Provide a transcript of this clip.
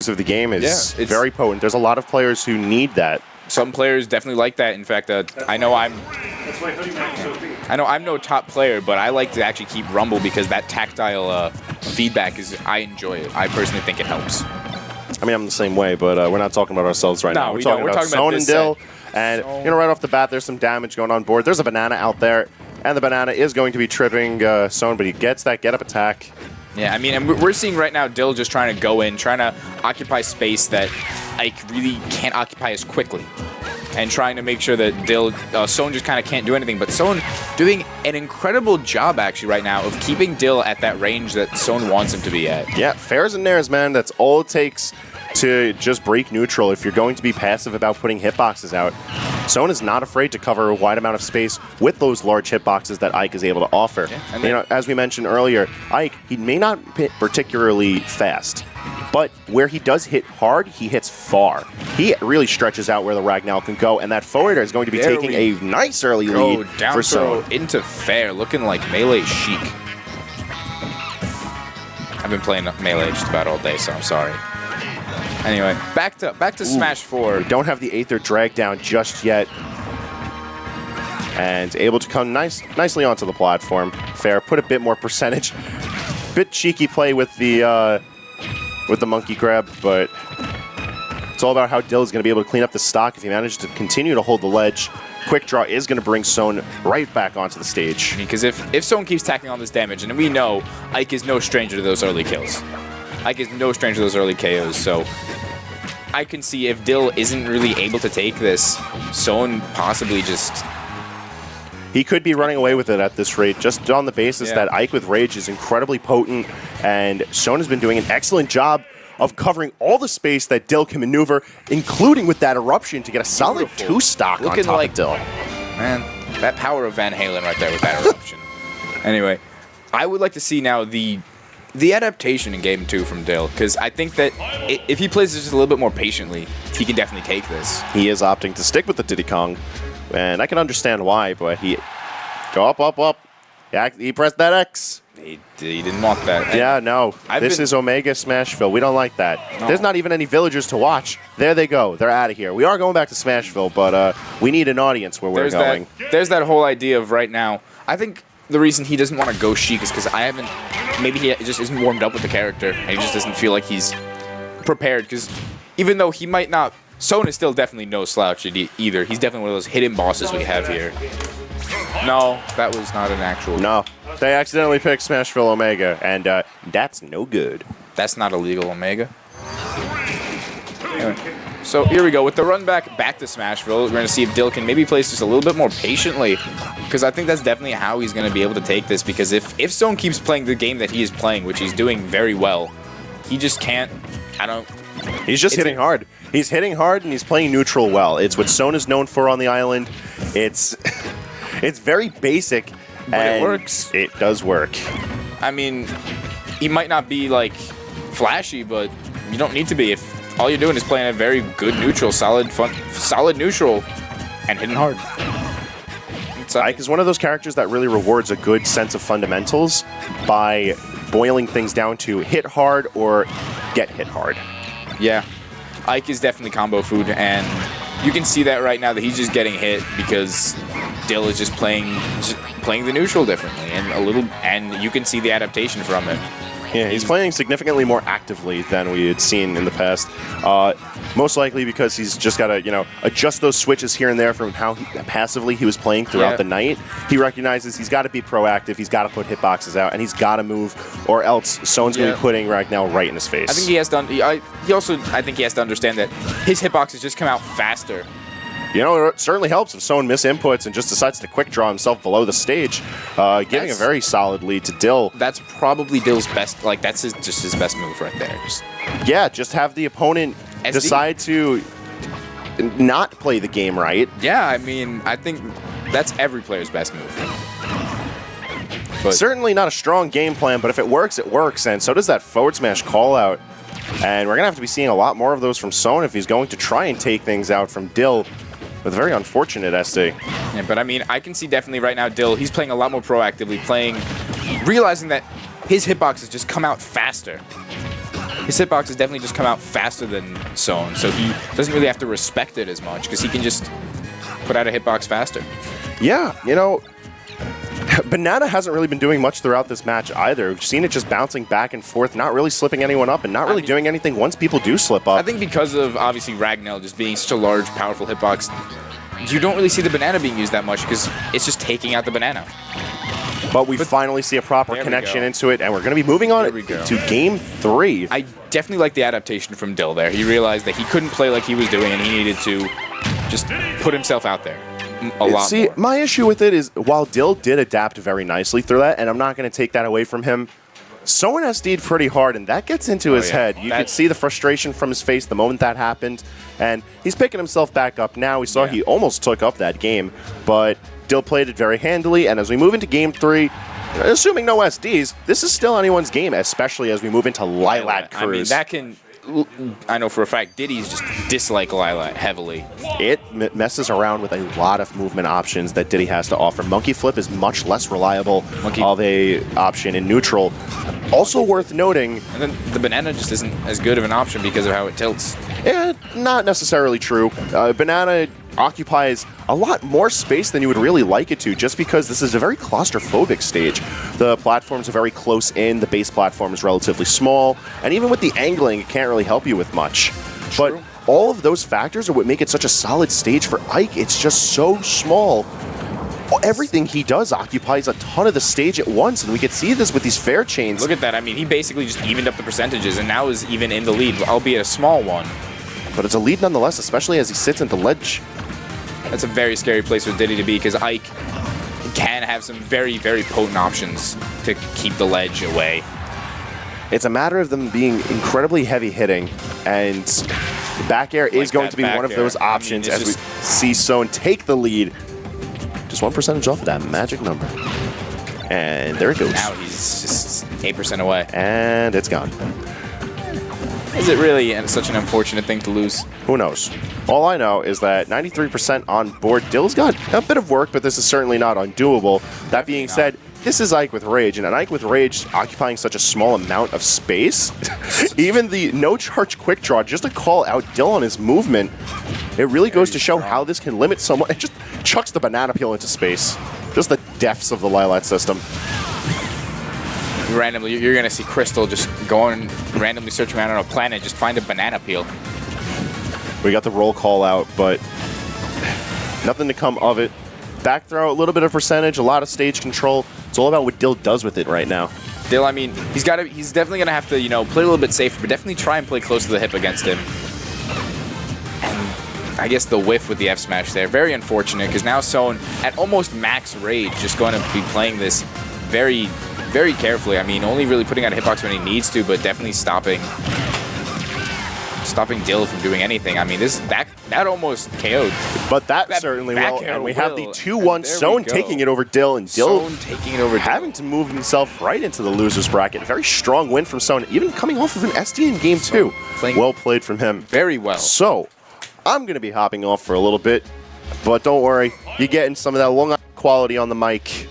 of the game is Yeah, very potent. There's a lot of players who need that. Some players definitely like that. In fact, I know I'm no top player, but I like to actually keep Rumble because that tactile feedback I enjoy it. I personally think it helps. I mean, I'm the same way, but we're not talking about ourselves right now. We're talking about Soan and Dill. And, right off the bat, there's some damage going on board. There's a banana out there, and the banana is going to be tripping Soan, but he gets that get-up attack. Yeah, I mean, and we're seeing right now Dill just trying to go in, trying to occupy space that Ike really can't occupy as quickly. And trying to make sure that Soan just kind of can't do anything. But Soan doing an incredible job, actually, right now of keeping Dill at that range that Soan wants him to be at. Yeah, fairs and nairs, man. That's all it takes to just break neutral if you're going to be passive about putting hitboxes out. Soan is not afraid to cover a wide amount of space with those large hitboxes that Ike is able to offer. Yeah, as we mentioned earlier, Ike, he may not hit particularly fast, but where he does hit hard, he hits far. He really stretches out where the Ragnar can go, and that forward is going to be taking a nice early lead for Soan. Into fair, looking like melee chic. I've been playing melee just about all day, so I'm sorry. Anyway, back to Smash 4. We don't have the Aether drag down just yet. And able to come nicely onto the platform. Fair, put a bit more percentage. Bit cheeky play with the monkey grab, but it's all about how Dill is going to be able to clean up the stock if he manages to continue to hold the ledge. Quick draw is going to bring Soan right back onto the stage. Because if Soan keeps tacking on this damage, and we know Ike is no stranger to those early kills. Ike is no stranger to those early KOs, so I can see if Dill isn't really able to take this, Soan possibly just... He could be running away with it at this rate, just on the basis that Ike with Rage is incredibly potent, and Soan has been doing an excellent job of covering all the space that Dill can maneuver, including with that eruption to get a solid 2-stock on top of Dill. Man, that power of Van Halen right there with that eruption. Anyway, I would like to see now the adaptation in Game 2 from Dill, because I think that if he plays this just a little bit more patiently, he can definitely take this. He is opting to stick with the Diddy Kong, and I can understand why, but he... Go up, up, up. Yeah, he pressed that X. He didn't want that. Yeah, no. This is Omega Smashville. We don't like that. No. There's not even any villagers to watch. There they go. They're out of here. We are going back to Smashville, but we need an audience where we're going. There's that whole idea of right now. I think the reason he doesn't want to go Sheik is because maybe he just isn't warmed up with the character, and he just doesn't feel like he's prepared, because even though he might not... Soan is still definitely no slouch either. He's definitely one of those hidden bosses we have here. No, that was not an actual... No, they accidentally picked Smashville Omega, and that's no good. That's not illegal, Omega. Anyway, so here we go. With the run back to Smashville, we're going to see if Dill can maybe play just a little bit more patiently, because I think that's definitely how he's going to be able to take this, because if Soan keeps playing the game that he is playing, which he's doing very well, he just can't... He's just hitting hard. He's hitting hard, and he's playing neutral well. It's what Soan is known for on the island. It's very basic, but it works. It does work. I mean, he might not be, like, flashy, but you don't need to be if all you're doing is playing a very good neutral, solid neutral, and hitting hard. Ike is one of those characters that really rewards a good sense of fundamentals by boiling things down to hit hard or get hit hard. Yeah. Ike is definitely combo food, and you can see that right now that he's just getting hit because Dill is just playing the neutral differently, and you can see the adaptation from it. Yeah, he's playing significantly more actively than we had seen in the past. Most likely because he's just got to, adjust those switches here and there from how passively he was playing throughout the night. He recognizes he's got to be proactive, he's got to put hitboxes out, and he's got to move, or else Soan's going to be putting Ragnar right in his face. I think he has to. I think he has to understand that his hitboxes just come out faster. It certainly helps if Soan misinputs and just decides to quick draw himself below the stage, giving a very solid lead to Dill. That's probably Dill's best, that's just his best move right there. Just have the opponent decide to not play the game right. Yeah, I mean, I think that's every player's best move. But certainly not a strong game plan, but if it works, and so does that forward smash call out. And we're going to have to be seeing a lot more of those from Soan if he's going to try and take things out from Dill. With a very unfortunate SD. Yeah, but I mean, I can see definitely right now Dill, he's playing a lot more proactively, realizing that his hitboxes just come out faster. his hitboxes definitely just come out faster than Soan, so he doesn't really have to respect it as much because he can just put out a hitbox faster. Yeah, you know, Banana hasn't really been doing much throughout this match either. We've seen it just bouncing back and forth, not really slipping anyone up, and not really doing anything once people do slip up. I think because of, obviously, Ragnell just being such a large, powerful hitbox, you don't really see the Banana being used that much because it's just taking out the Banana. But we finally see a proper connection into it, and we're going to be moving on to Game 3. I definitely like the adaptation from Dill there. He realized that he couldn't play like he was doing, and he needed to just put himself out there a lot more. My issue with it is, while Dill did adapt very nicely through that, and I'm not going to take that away from him, Soan SD'd pretty hard, and that gets into his head. You could see the frustration from his face the moment that happened, and he's picking himself back up now. We saw he almost took up that game, but Dill played it very handily, and as we move into Game 3, assuming no SDs, this is still anyone's game, especially as we move into Lilat Cruise. I mean, that can... I know for a fact Diddy's just dislike Lilat heavily. It messes around with a lot of movement options that Diddy has to offer. Monkey Flip is much less reliable of a option in neutral. Also worth noting... And then the Banana just isn't as good of an option because of how it tilts. Yeah, not necessarily true. Banana occupies a lot more space than you would really like it to, just because this is a very claustrophobic stage. The platforms are very close in, the base platform is relatively small, and even with the angling, it can't really help you with much. True. But all of those factors are what make it such a solid stage for Ike. It's just so small. Everything he does occupies a ton of the stage at once, and we could see this with these fair chains. Look at that. I mean, he basically just evened up the percentages, and now is even in the lead, albeit a small one. But it's a lead nonetheless, especially as he sits at the ledge. That's a very scary place for Diddy to be, because Ike can have some very, very potent options to keep the ledge away. It's a matter of them being incredibly heavy hitting, and back air is going to be one of those options as we see Soan take the lead. Just 1% off of that magic number. And there it goes. Now he's just 8% away. And it's gone. Is it really such an unfortunate thing to lose? Who knows? All I know is that 93% on board. Dill's got a bit of work, but this is certainly not undoable. That being said, this is Ike with Rage, and an Ike with Rage occupying such a small amount of space, even the no-charge quick draw, just to call out Dill on his movement, it really goes to show how this can limit someone. It just chucks the banana peel into space. Just the depths of the Lilat system. Randomly, you're going to see Crystal just go and randomly search around on a planet, just find a banana peel. We got the roll call out, but nothing to come of it. Back throw, a little bit of percentage, a lot of stage control. It's all about what Dill does with it right now. Dill, I mean, he's definitely going to have to, you know, play a little bit safer, but definitely try and play close to the hip against him. And I guess the whiff with the F smash there, very unfortunate, because now Soan at almost max rage, just going to be playing this very, very carefully. I mean, only really putting out a hitbox when he needs to, but definitely stopping Dill from doing anything. I mean, that almost KO'd. But that certainly will, and we have the 2-1 Soan taking it over Dill, and Dill having to move himself right into the loser's bracket. Very strong win from Soan, even coming off of an SD in Game 2. Well played from him. Very well. So, I'm going to be hopping off for a little bit, but don't worry, you're getting some of that long quality on the mic.